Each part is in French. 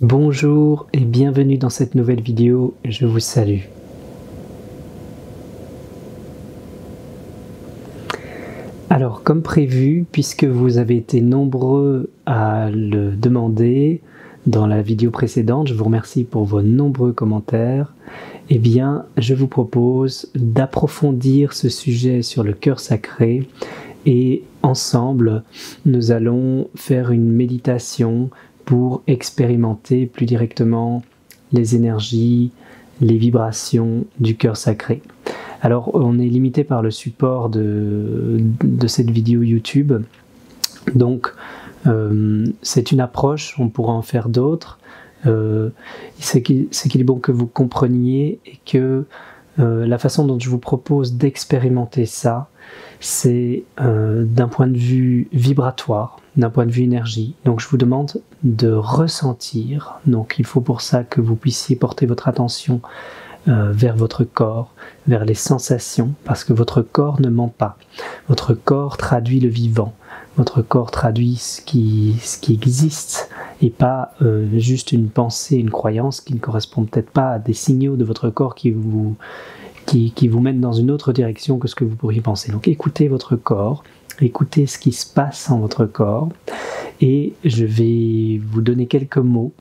Bonjour et bienvenue dans cette nouvelle vidéo, je vous salue. Alors comme prévu, puisque vous avez été nombreux à le demander dans la vidéo précédente, je vous remercie pour vos nombreux commentaires, eh bien je vous propose d'approfondir ce sujet sur le cœur sacré et ensemble nous allons faire une méditation pour expérimenter plus directement les énergies, les vibrations du cœur sacré. Alors on est limité par le support de cette vidéo YouTube, donc c'est une approche, on pourra en faire d'autres. Ce qu'il est bon que vous compreniez et que la façon dont je vous propose d'expérimenter ça, c'est d'un point de vue vibratoire, d'un point de vue énergie. Donc je vous demande de ressentir, donc il faut pour ça que vous puissiez porter votre attention vers votre corps, vers les sensations, parce que votre corps ne ment pas. Votre corps traduit le vivant, votre corps traduit ce qui existe, et pas juste une pensée, une croyance qui ne correspond peut-être pas à des signaux de votre corps qui vous mènent dans une autre direction que ce que vous pourriez penser. Donc écoutez votre corps, écoutez ce qui se passe en votre corps, et je vais vous donner quelques mots.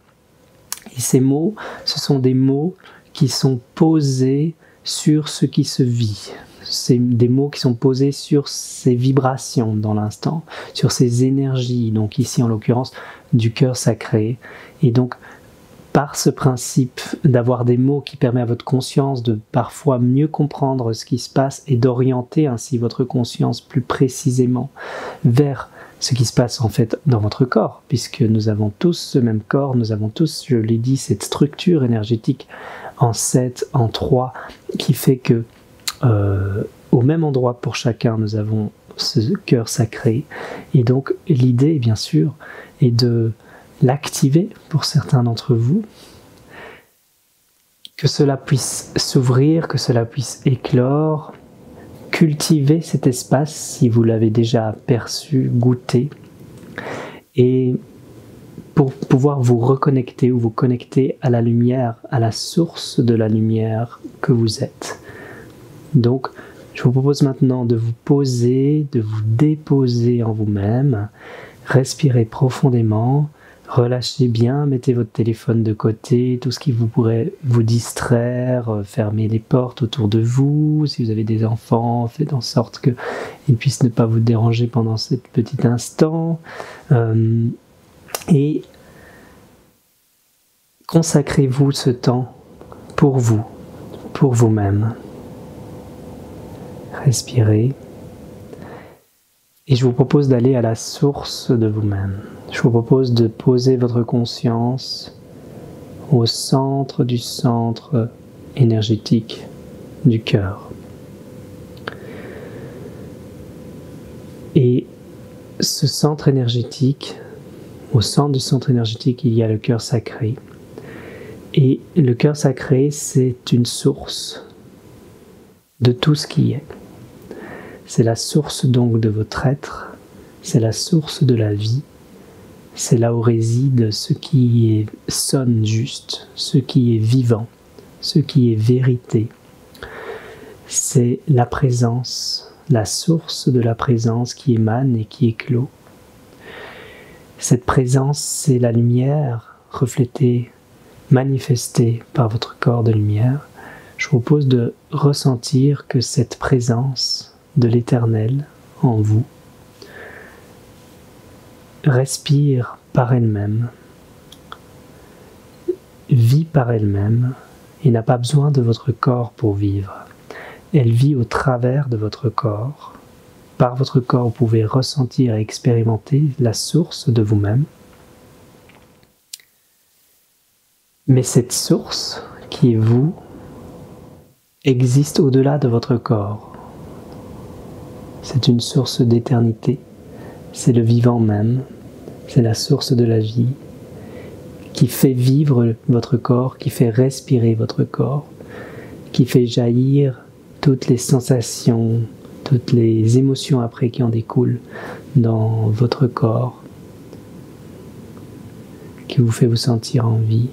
Et ces mots, ce sont des mots qui sont posés sur ce qui se vit. C'est des mots qui sont posés sur ces vibrations dans l'instant, sur ces énergies, donc ici en l'occurrence du cœur sacré. Et donc par ce principe d'avoir des mots qui permet à votre conscience de parfois mieux comprendre ce qui se passe et d'orienter ainsi votre conscience plus précisément vers ce qui se passe en fait dans votre corps, puisque nous avons tous ce même corps, nous avons tous, je l'ai dit, cette structure énergétique en 7, en 3, qui fait que au même endroit pour chacun, nous avons ce cœur sacré. Et donc l'idée, bien sûr, est de l'activer pour certains d'entre vous, que cela puisse s'ouvrir, que cela puisse éclore, cultiver cet espace si vous l'avez déjà perçu, goûté, et pour pouvoir vous reconnecter ou vous connecter à la lumière, à la source de la lumière que vous êtes. Donc, je vous propose maintenant de vous poser, de vous déposer en vous-même, respirez profondément, relâchez bien, mettez votre téléphone de côté, tout ce qui vous pourrait vous distraire, fermez les portes autour de vous, si vous avez des enfants, faites en sorte qu'ils puissent ne pas vous déranger pendant ce petit instant, et consacrez-vous ce temps pour vous, pour vous-même. Respirez. Et je vous propose d'aller à la source de vous-même. Je vous propose de poser votre conscience au centre du centre énergétique du cœur. Et ce centre énergétique, au centre du centre énergétique, il y a le cœur sacré. Et le cœur sacré, c'est une source de tout ce qui est. C'est la source donc de votre être, c'est la source de la vie, c'est là où réside ce qui sonne juste, ce qui est vivant, ce qui est vérité. C'est la présence, la source de la présence qui émane et qui éclot. Cette présence, c'est la lumière reflétée, manifestée par votre corps de lumière. Je vous propose de ressentir que cette présence de l'éternel en vous respire par elle-même, vit par elle-même et n'a pas besoin de votre corps pour vivre. Elle vit au travers de votre corps. Par votre corps, vous pouvez ressentir et expérimenter la source de vous-même. Mais cette source qui est vous existe au-delà de votre corps. C'est une source d'éternité, c'est le vivant même, c'est la source de la vie qui fait vivre votre corps, qui fait respirer votre corps, qui fait jaillir toutes les sensations, toutes les émotions après qui en découlent dans votre corps, qui vous fait vous sentir en vie.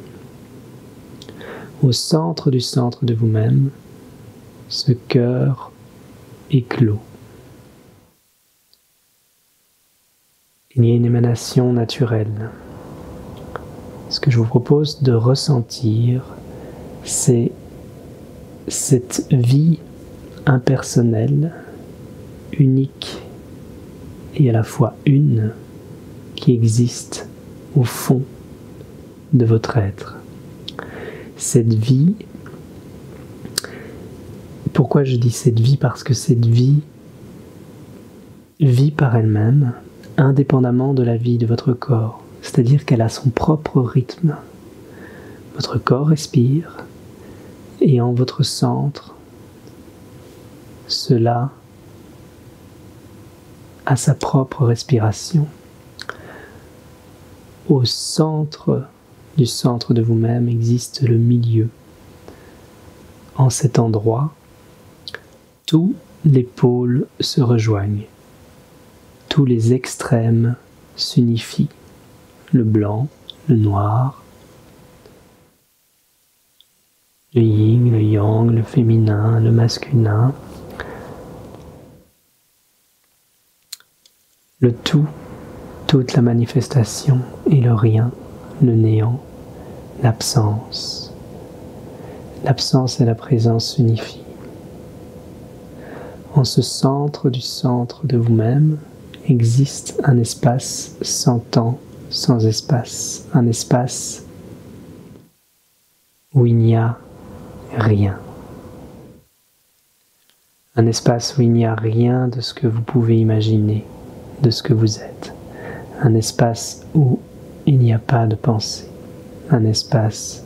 Au centre de vous-même, ce cœur éclos. Il y a une émanation naturelle. Ce que je vous propose de ressentir, c'est cette vie impersonnelle, unique et à la fois une, qui existe au fond de votre être. Cette vie, pourquoi je dis cette vie? Parce que cette vie vit par elle-même, indépendamment de la vie de votre corps. C'est-à-dire qu'elle a son propre rythme. Votre corps respire, et en votre centre, cela a sa propre respiration. Au centre de vous-même existe le milieu. En cet endroit, tous les pôles se rejoignent. Tous les extrêmes s'unifient. Le blanc, le noir, le yin, le yang, le féminin, le masculin. Le tout, toute la manifestation et le rien, le néant, l'absence. L'absence et la présence s'unifient. En ce centre de vous-même existe un espace sans temps, sans espace, un espace où il n'y a rien. Un espace où il n'y a rien de ce que vous pouvez imaginer, de ce que vous êtes. Un espace où il n'y a pas de pensée. Un espace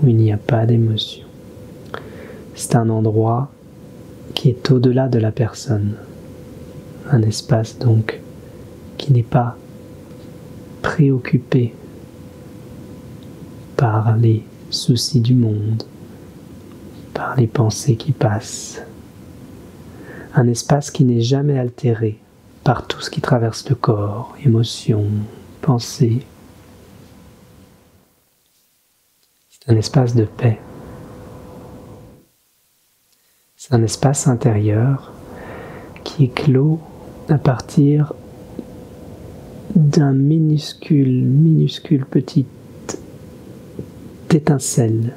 où il n'y a pas d'émotion. C'est un endroit qui est au-delà de la personne. Un espace donc qui n'est pas préoccupé par les soucis du monde, par les pensées qui passent. Un espace qui n'est jamais altéré par tout ce qui traverse le corps, émotions, pensées. C'est un espace de paix. C'est un espace intérieur qui éclot à partir d'un minuscule petite étincelle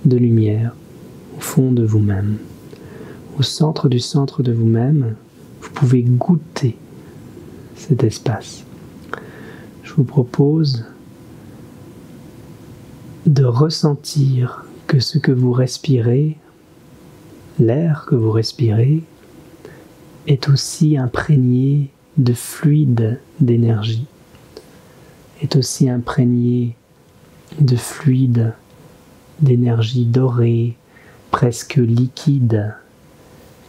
de lumière au fond de vous-même. Au centre de vous-même, vous pouvez goûter cet espace. Je vous propose de ressentir que ce que vous respirez, l'air que vous respirez, est aussi imprégné de fluide d'énergie, est aussi imprégné de fluide d'énergie dorée, presque liquide,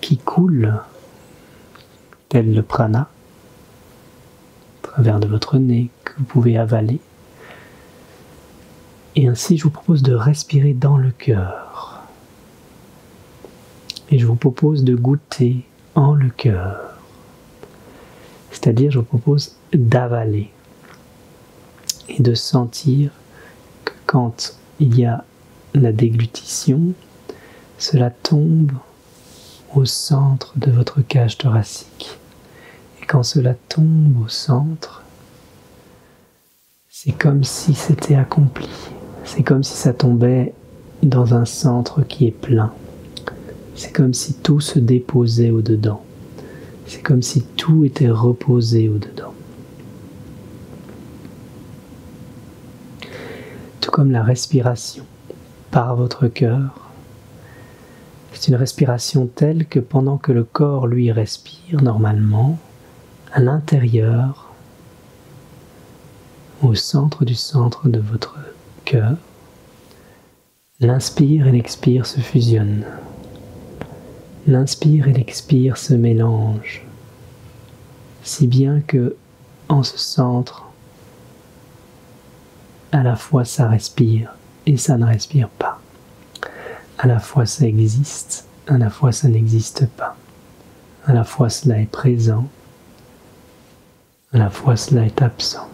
qui coule, tel le prana, à travers de votre nez, que vous pouvez avaler. Et ainsi, je vous propose de respirer dans le cœur. Et je vous propose de goûter en le cœur. C'est-à-dire, je vous propose d'avaler et de sentir que quand il y a la déglutition, cela tombe au centre de votre cage thoracique. Et quand cela tombe au centre, c'est comme si c'était accompli. C'est comme si ça tombait dans un centre qui est plein. C'est comme si tout se déposait au-dedans. C'est comme si tout était reposé au-dedans. Tout comme la respiration par votre cœur, c'est une respiration telle que pendant que le corps, lui, respire normalement, à l'intérieur, au centre de votre cœur, l'inspire et l'expire se fusionnent. L'inspire et l'expire se mélangent, si bien que, en ce centre, à la fois ça respire et ça ne respire pas. À la fois ça existe, à la fois ça n'existe pas. À la fois cela est présent, à la fois cela est absent.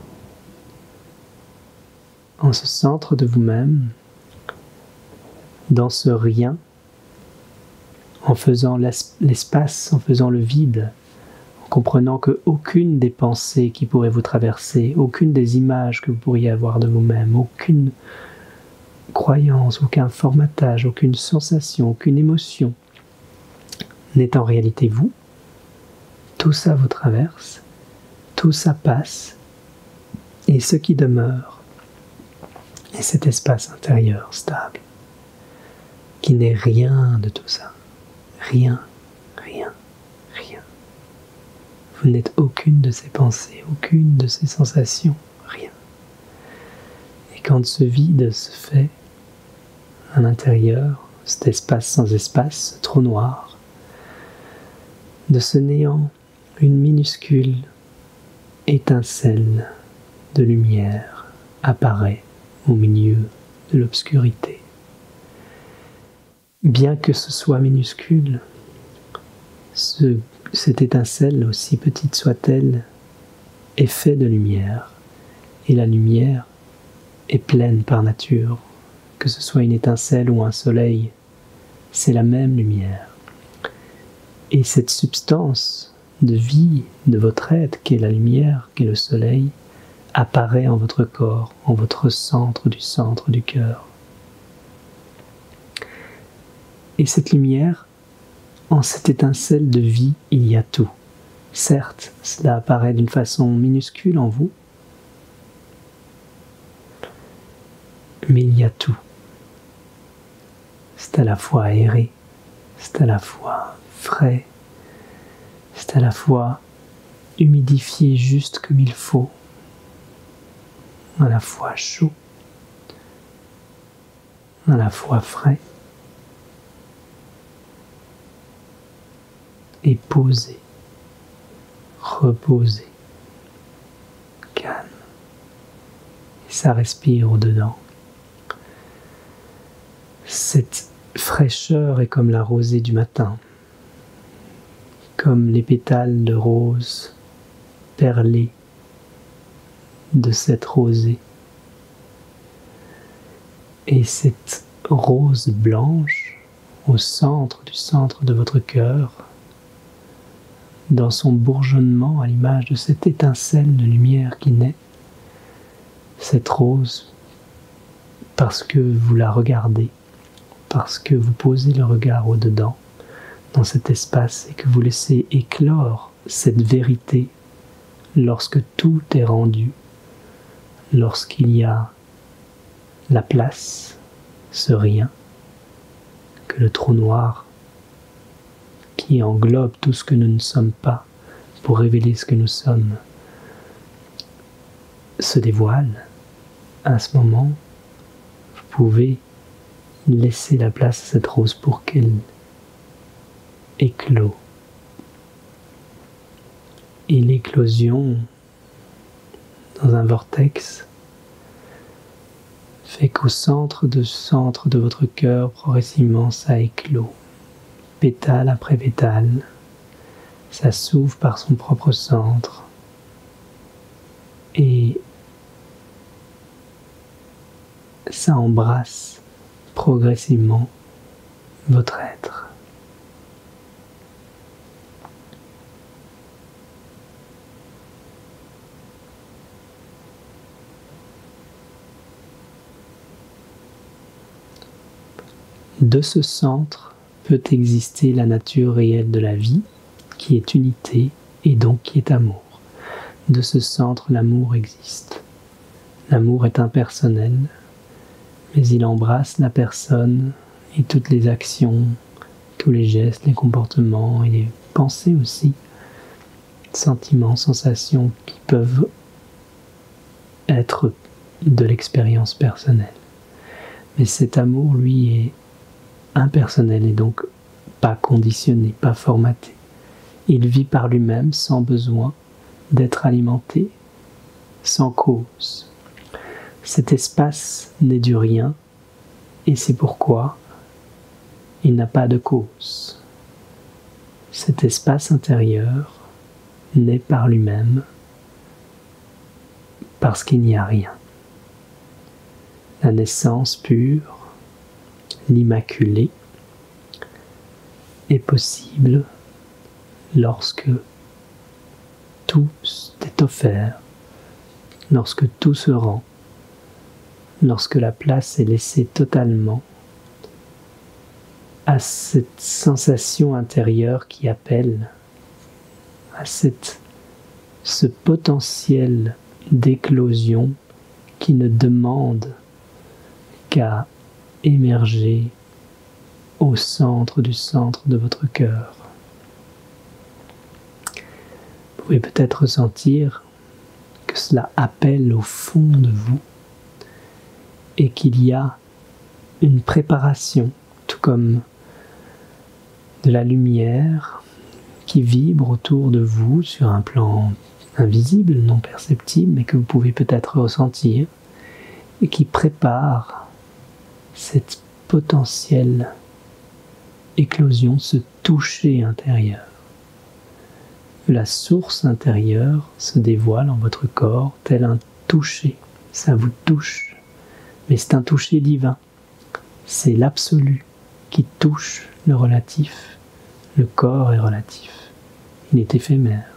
en ce centre de vous-même, dans ce rien, en faisant l'espace, en faisant le vide, en comprenant qu'aucune des pensées qui pourraient vous traverser, aucune des images que vous pourriez avoir de vous-même, aucune croyance, aucun formatage, aucune sensation, aucune émotion n'est en réalité vous. Tout ça vous traverse, tout ça passe, et ce qui demeure est cet espace intérieur stable, qui n'est rien de tout ça. Rien, rien, rien. Vous n'êtes aucune de ces pensées, aucune de ces sensations, rien. Et quand ce vide se fait à l'intérieur, cet espace sans espace, ce trou noir, de ce néant, une minuscule étincelle de lumière apparaît au milieu de l'obscurité. Bien que ce soit minuscule, cette étincelle, aussi petite soit-elle, est faite de lumière, et la lumière est pleine par nature. Que ce soit une étincelle ou un soleil, c'est la même lumière. Et cette substance de vie de votre être, qui est la lumière, qui est le soleil, apparaît en votre corps, en votre centre du cœur. Et cette lumière, en cette étincelle de vie, il y a tout. Certes, cela apparaît d'une façon minuscule en vous, mais il y a tout. C'est à la fois aéré, c'est à la fois frais, c'est à la fois humidifié juste comme il faut, à la fois chaud, à la fois frais, et posé, reposé, calme. Et ça respire au-dedans. Cette fraîcheur est comme la rosée du matin, comme les pétales de rose perlés de cette rosée. Et cette rose blanche au centre de votre cœur, dans son bourgeonnement à l'image de cette étincelle de lumière qui naît, cette rose, parce que vous la regardez, parce que vous posez le regard au-dedans, dans cet espace, et que vous laissez éclore cette vérité lorsque tout est rendu, lorsqu'il y a la place, ce rien, que le trou noir qui englobe tout ce que nous ne sommes pas pour révéler ce que nous sommes se dévoile. À ce moment, vous pouvez laisser la place à cette rose pour qu'elle éclot. Et l'éclosion dans un vortex fait qu'au centre de votre cœur, progressivement, ça éclot. Pétale après pétale, ça s'ouvre par son propre centre. Et ça embrasse progressivement votre être. De ce centre peut exister la nature réelle de la vie, qui est unité et donc qui est amour. De ce centre, l'amour existe. L'amour est impersonnel, mais il embrasse la personne et toutes les actions, tous les gestes, les comportements et les pensées aussi, sentiments, sensations qui peuvent être de l'expérience personnelle. Mais cet amour, lui, est impersonnel et donc pas conditionné, pas formaté. Il vit par lui-même sans besoin d'être alimenté, sans cause. Cet espace n'est du rien et c'est pourquoi il n'a pas de cause. Cet espace intérieur naît par lui-même parce qu'il n'y a rien. la naissance pure, l'immaculé, est possible lorsque tout est offert, lorsque tout se rend, lorsque la place est laissée totalement à cette sensation intérieure qui appelle, à ce potentiel d'éclosion qui ne demande qu'à émerger au centre du centre de votre cœur. Vous pouvez peut-être ressentir que cela appelle au fond de vous et qu'il y a une préparation, tout comme de la lumière qui vibre autour de vous sur un plan invisible, non perceptible, mais que vous pouvez peut-être ressentir et qui prépare cette potentielle éclosion, ce toucher intérieur. La source intérieure se dévoile en votre corps tel un toucher. Ça vous touche, mais c'est un toucher divin. C'est l'absolu qui touche le relatif. Le corps est relatif. Il est éphémère.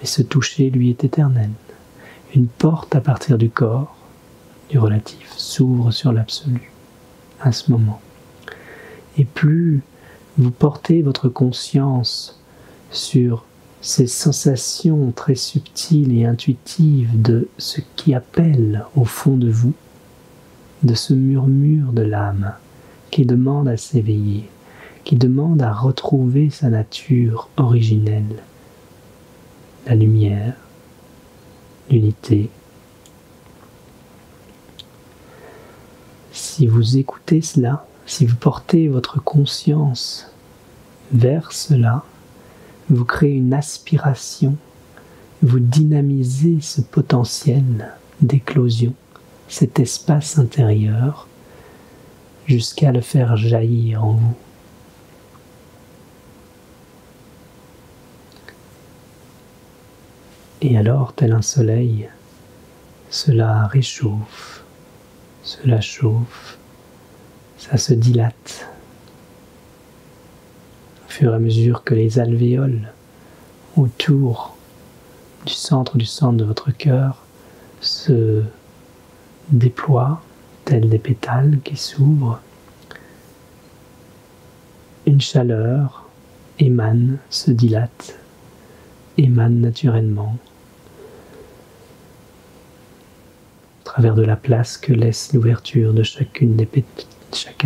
Mais ce toucher, lui, est éternel. Une porte à partir du corps, du relatif, s'ouvre sur l'absolu à ce moment. Et plus vous portez votre conscience sur ces sensations très subtiles et intuitives de ce qui appelle au fond de vous, de ce murmure de l'âme qui demande à s'éveiller, qui demande à retrouver sa nature originelle, la lumière, l'unité. Si vous écoutez cela, si vous portez votre conscience vers cela, vous créez une aspiration, vous dynamisez ce potentiel d'éclosion, cet espace intérieur, jusqu'à le faire jaillir en vous. Et alors, tel un soleil, cela réchauffe, cela chauffe, ça se dilate. Au fur et à mesure que les alvéoles autour du centre de votre cœur se déploient, tels des pétales qui s'ouvrent, une chaleur émane, se dilate, émane naturellement à travers de la place que laisse l'ouverture de chacun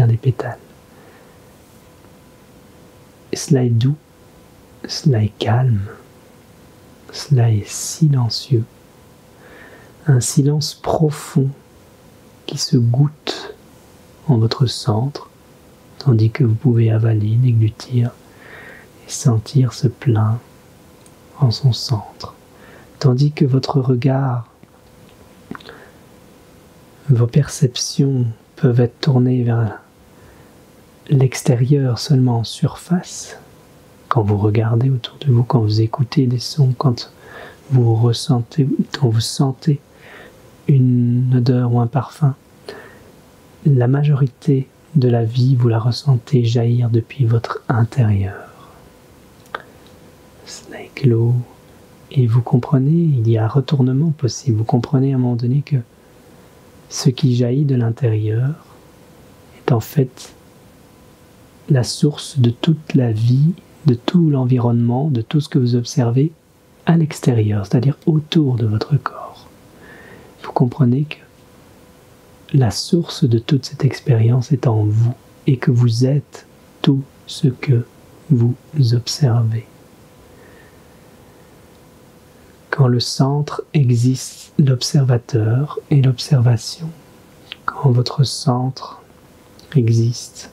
des pétales. Et cela est doux, cela est calme, cela est silencieux, un silence profond qui se goûte en votre centre, tandis que vous pouvez avaler, déglutir et sentir ce plein en son centre, tandis que votre regard, vos perceptions peuvent être tournées vers l'extérieur seulement en surface, quand vous regardez autour de vous, quand vous écoutez des sons, quand vous sentez une odeur ou un parfum, la majorité de la vie, vous la ressentez jaillir depuis votre intérieur. Cela éclot et vous comprenez, il y a un retournement possible. Vous comprenez à un moment donné que ce qui jaillit de l'intérieur est en fait la source de toute la vie, de tout l'environnement, de tout ce que vous observez à l'extérieur, c'est-à-dire autour de votre corps. Vous comprenez que la source de toute cette expérience est en vous et que vous êtes tout ce que vous observez. Quand le centre existe, l'observateur et l'observation. Quand votre centre existe,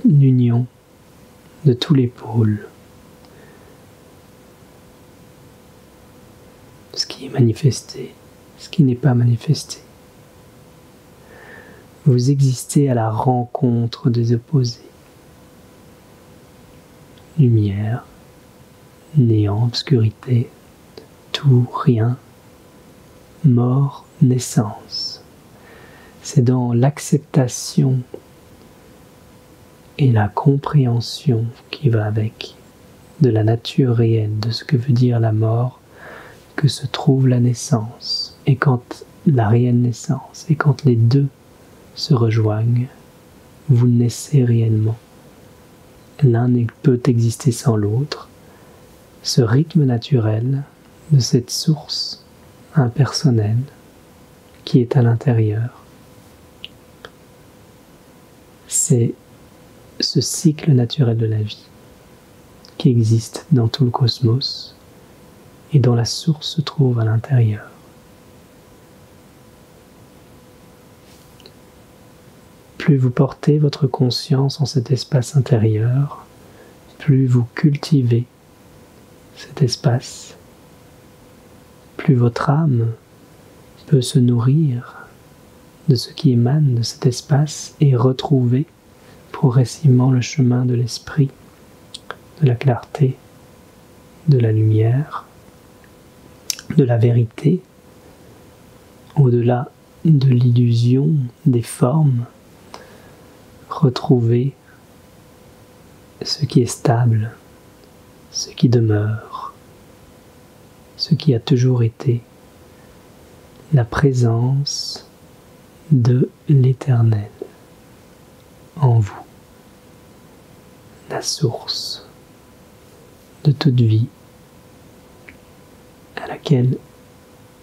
l'union de tous les pôles. Ce qui est manifesté, ce qui n'est pas manifesté. Vous existez à la rencontre des opposés. Lumière, néant, obscurité, tout, rien, mort, naissance. C'est dans l'acceptation et la compréhension qui va avec de la nature réelle, de ce que veut dire la mort, que se trouve la naissance. Et quand la réelle naissance, et quand les deux se rejoignent, vous naissez réellement. L'un ne peut exister sans l'autre. Ce rythme naturel de cette source impersonnelle qui est à l'intérieur, c'est ce cycle naturel de la vie qui existe dans tout le cosmos et dont la source se trouve à l'intérieur. Plus vous portez votre conscience en cet espace intérieur, plus vous cultivez cet espace, plus votre âme peut se nourrir de ce qui émane de cet espace et retrouver progressivement le chemin de l'esprit, de la clarté, de la lumière, de la vérité, au-delà de l'illusion des formes, retrouver ce qui est stable, ce qui demeure, ce qui a toujours été, la présence de l'Éternel en vous, la source de toute vie à laquelle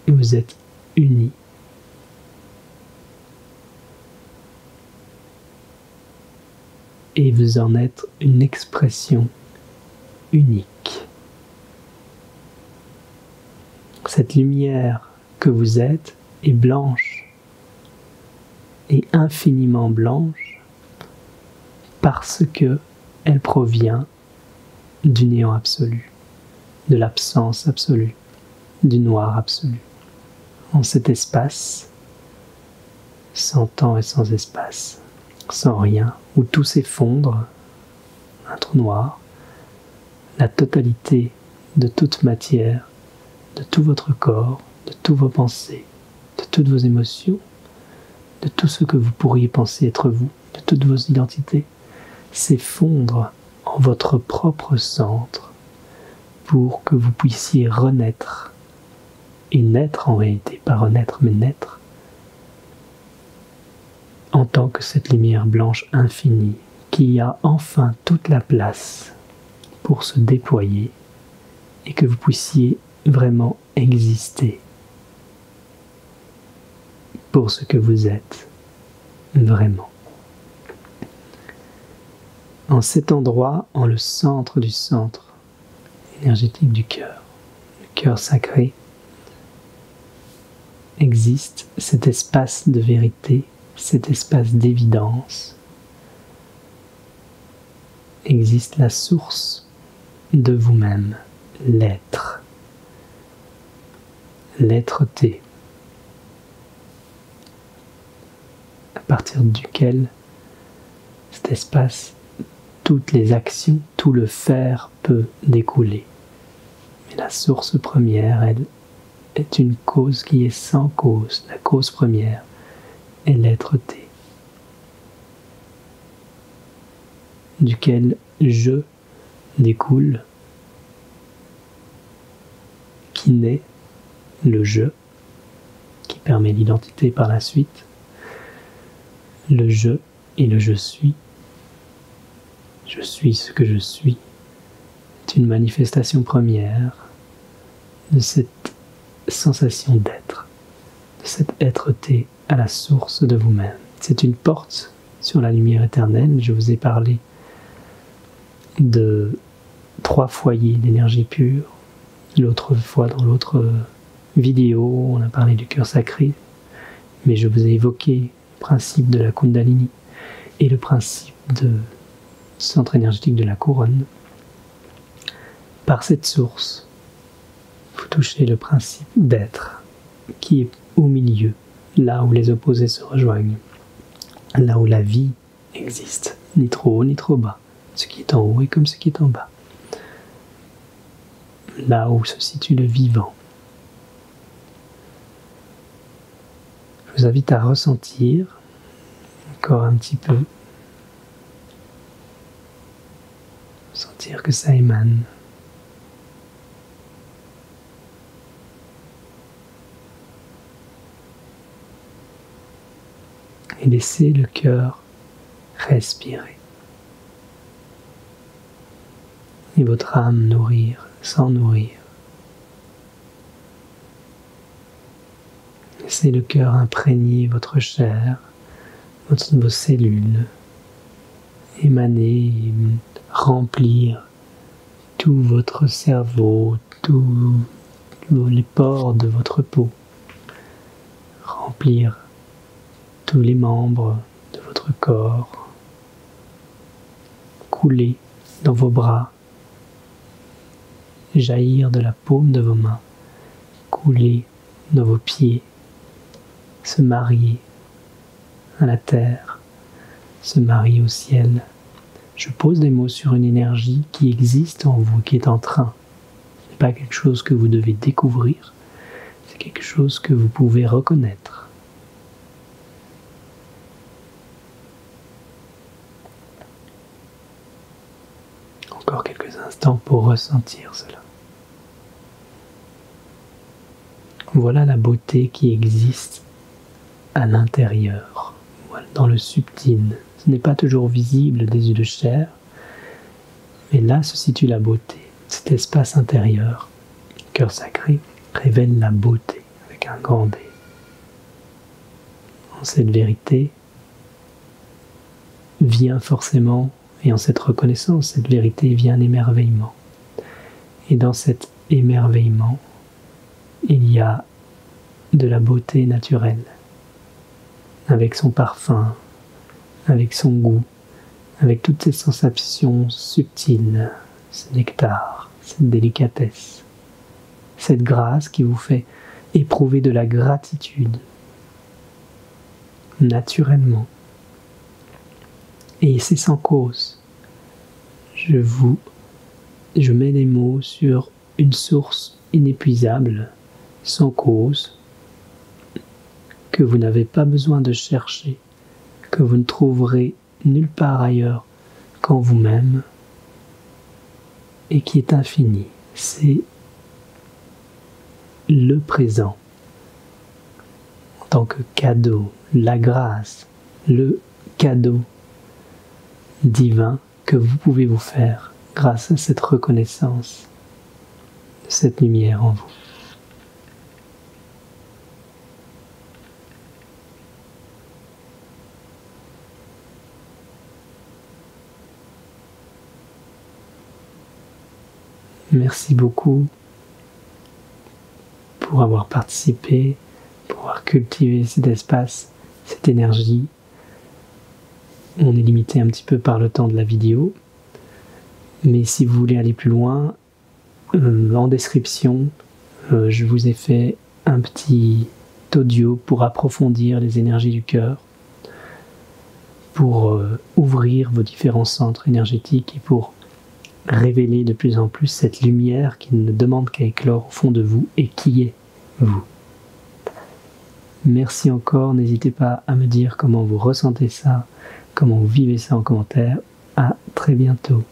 vous êtes unis. Et vous en êtes une expression unique. Cette lumière que vous êtes est blanche, et infiniment blanche, parce que elle provient du néant absolu, de l'absence absolue, du noir absolu. En cet espace, sans temps et sans espace, sans rien, où tout s'effondre, un trou noir, la totalité de toute matière, de tout votre corps, de toutes vos pensées, de toutes vos émotions, de tout ce que vous pourriez penser être vous, de toutes vos identités, s'effondre en votre propre centre pour que vous puissiez renaître et naître en réalité, pas renaître mais naître en tant que cette lumière blanche infinie qui a enfin toute la place pour se déployer et que vous puissiez vraiment exister pour ce que vous êtes vraiment. En cet endroit, en le centre du centre énergétique du cœur, le cœur sacré, existe cet espace de vérité, cet espace d'évidence, existe la source de vous-même, l'être, l'être-té, à partir duquel cet espace, toutes les actions, tout le faire peut découler. Mais la source première, elle, est une cause qui est sans cause. La cause première est l'être-té, duquel je découle, qui naît le je, qui permet l'identité par la suite, le je et le je suis ce que je suis, est une manifestation première de cette sensation d'être, de cet être-té à la source de vous-même. C'est une porte sur la lumière éternelle. Je vous ai parlé de 3 foyers d'énergie pure. L'autre fois, dans l'autre vidéo, on a parlé du cœur sacré, mais je vous ai évoqué le principe de la Kundalini et le principe de centre énergétique de la couronne. Par cette source, vous touchez le principe d'être qui est au milieu, là où les opposés se rejoignent, là où la vie existe, ni trop haut ni trop bas, ce qui est en haut est comme ce qui est en bas, là où se situe le vivant, vous invite à ressentir encore un petit peu. Sentir que ça émane. Et laissez le cœur respirer. Et votre âme nourrir, s'en nourrir. Laissez le cœur imprégner votre chair, vos cellules, émaner, remplir tout votre cerveau, tous les pores de votre peau, remplir tous les membres de votre corps, couler dans vos bras, jaillir de la paume de vos mains, couler dans vos pieds, se marier à la terre, se marier au ciel. Je pose des mots sur une énergie qui existe en vous, qui est en train. Ce n'est pas quelque chose que vous devez découvrir, c'est quelque chose que vous pouvez reconnaître. Encore quelques instants pour ressentir cela. Voilà la beauté qui existe à l'intérieur, dans le subtil. Ce n'est pas toujours visible des yeux de chair, mais là se situe la beauté. Cet espace intérieur, le cœur sacré, révèle la beauté avec un grand D. En cette vérité vient forcément, et en cette reconnaissance, cette vérité vient un émerveillement. Et dans cet émerveillement, il y a de la beauté naturelle, avec son parfum, avec son goût, avec toutes ces sensations subtiles, ce nectar, cette délicatesse, cette grâce qui vous fait éprouver de la gratitude, naturellement. Et c'est sans cause. Je mets des mots sur une source inépuisable, sans cause, que vous n'avez pas besoin de chercher, que vous ne trouverez nulle part ailleurs qu'en vous-même, et qui est infini. C'est le présent, en tant que cadeau, la grâce, le cadeau divin que vous pouvez vous faire grâce à cette reconnaissance de cette lumière en vous. Merci beaucoup pour avoir participé, pour avoir cultivé cet espace, cette énergie. On est limité un petit peu par le temps de la vidéo, mais si vous voulez aller plus loin, en description, je vous ai fait un petit audio pour approfondir les énergies du cœur, pour ouvrir vos différents centres énergétiques et pour révéler de plus en plus cette lumière qui ne demande qu'à éclore au fond de vous et qui est vous. Merci encore, n'hésitez pas à me dire comment vous ressentez ça, comment vous vivez ça en commentaire. À très bientôt.